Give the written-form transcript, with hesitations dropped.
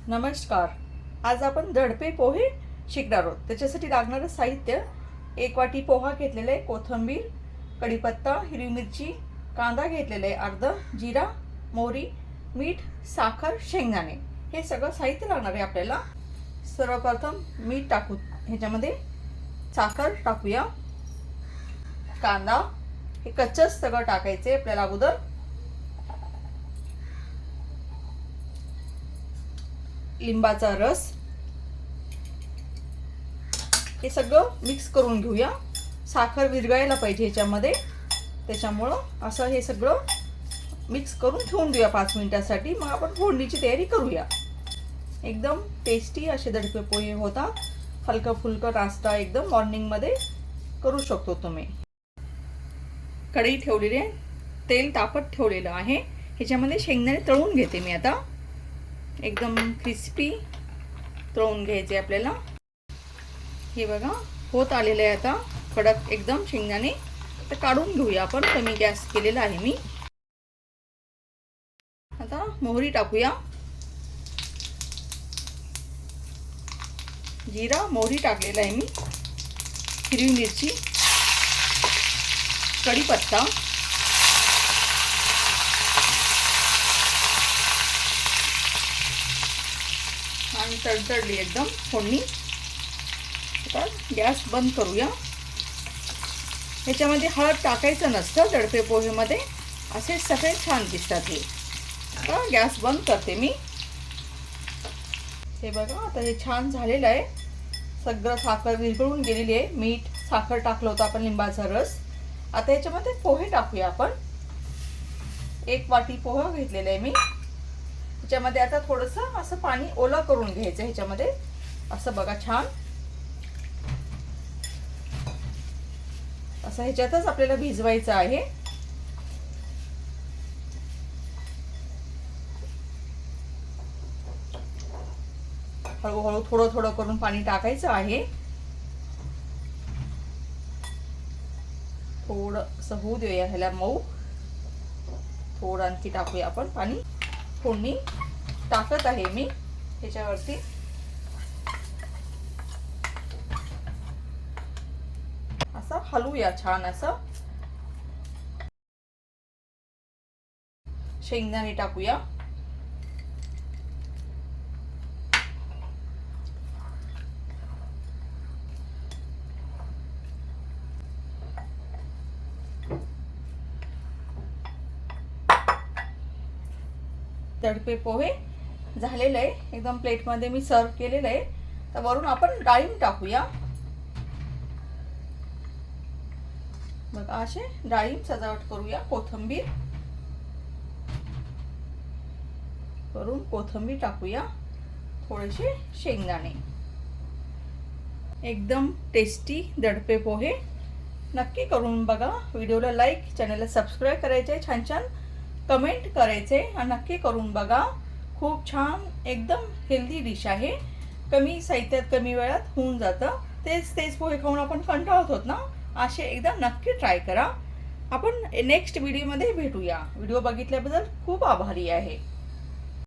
नमस्कार. आज आपण दडपे पोहे शिकणार आहोत. त्याच्यासाठी लागणारं साहित्य: 1 वाटी पोहा घेतलेला आहे, कोथिंबीर, कढीपत्ता, हिरवी मिरची, कांदा घेतलेला आहे अर्धा, जिरा, मोहरी, मीठ, साखर, शेंगदाणे. हे सगळं साहित्य लागणार आहे आपल्याला. सर्वप्रथम मीठ टाकू, ह्याच्यामध्ये साखर टाकूया, कांदा, हे कच्चंच सगळं टाकायचे आपल्याला अगोदर. लिंबाचा रस, हे सगळं मिक्स करून घेऊया. साखर विरघळायला पाहिजे ह्याच्यामध्ये, त्याच्यामुळं असं हे सगळं मिक्स करून ठेवून देऊया 5 मिनिटासाठी. मग आपण फोडणीची तयारी करूया. एकदम टेस्टी असे दडपे पोहे होतात. हलका फुलका नाश्ता एकदम मॉर्निंगमध्ये करू शकतो तुम्ही. कढई ठेवलेली आहे, तेल तापत ठेवलेलं आहे. ह्याच्यामध्ये शेंगदाणे तळून घेते मी आता. एकदम क्रिस्पी तळून घ्यायचे आपल्याला. हे बघा होत आलेलं आहे आता कडक एकदम शेंगदाणे. तर काढून घेऊया आपण. कमी गॅस केलेला आहे मी. आता मोहरी टाकूया, जिरा मोहरी टाकलेला आहे मी, हिरवी मिरची, कढीपत्ता, आणि तडतडली एकदम फोडणी. आता गॅस बंद करूया. ह्याच्यामध्ये हळद टाकायचं नसतं दडपे पोहेमध्ये, असे सफेद छान दिसतात हे. आता गॅस बंद करते मी. हे बघा आता हे छान झालेलं आहे. सगळं साखर विरघळून गेलेली आहे. मीठ, साखर टाकलं होतं आपण, लिंबाचा रस. आता ह्याच्यामध्ये पोहे टाकूया आपण. 1 वाटी पोहा घेतलेला आहे मी. ह्याच्यामध्ये आता थोडंसं असं पाणी ओलं करून घ्यायचं ह्याच्यामध्ये. असं बघा छान असं ह्याच्यातच आपल्याला भिजवायचं आहे. हळूहळू थोडं थोडं करून पाणी टाकायचं आहे. थोडंसं होऊ देऊया ह्याला मऊ. थोडं आणखी टाकूया आपण पाणी. फोडणी टाकत आहे मी ह्याच्यावरती. असं हलवूया छान असं. शेंगदाणे टाकूया, दडपे पोहे झालेलं आहे. एकदम प्लेटमध्ये मी सर्व केलेलं आहे. तर वरून आपण डाळिंब टाकूया. बघा असे डाळिंब सजावट करूया. कोथिंबीर, वरून कोथिंबीर टाकूया. थोडेसे शेंगदाणे. एकदम टेस्टी दडपे पोहे नक्की करून बघा. व्हिडिओला लाईक, चॅनलला सबस्क्राईब करायचे, छान छान कमेंट करायचे आणि नक्की करून बघा. खूप छान एकदम हेल्दी डिश आहे. कमी साहित्यात कमी वेळात होऊन जातं. तेच पोहे खाऊन आपण कंटाळत होत ना, असे एकदा नक्की ट्राय करा. आपण नेक्स्ट व्हिडिओमध्ये भेटूया. व्हिडिओ बघितल्याबद्दल खूप आभारी आहे.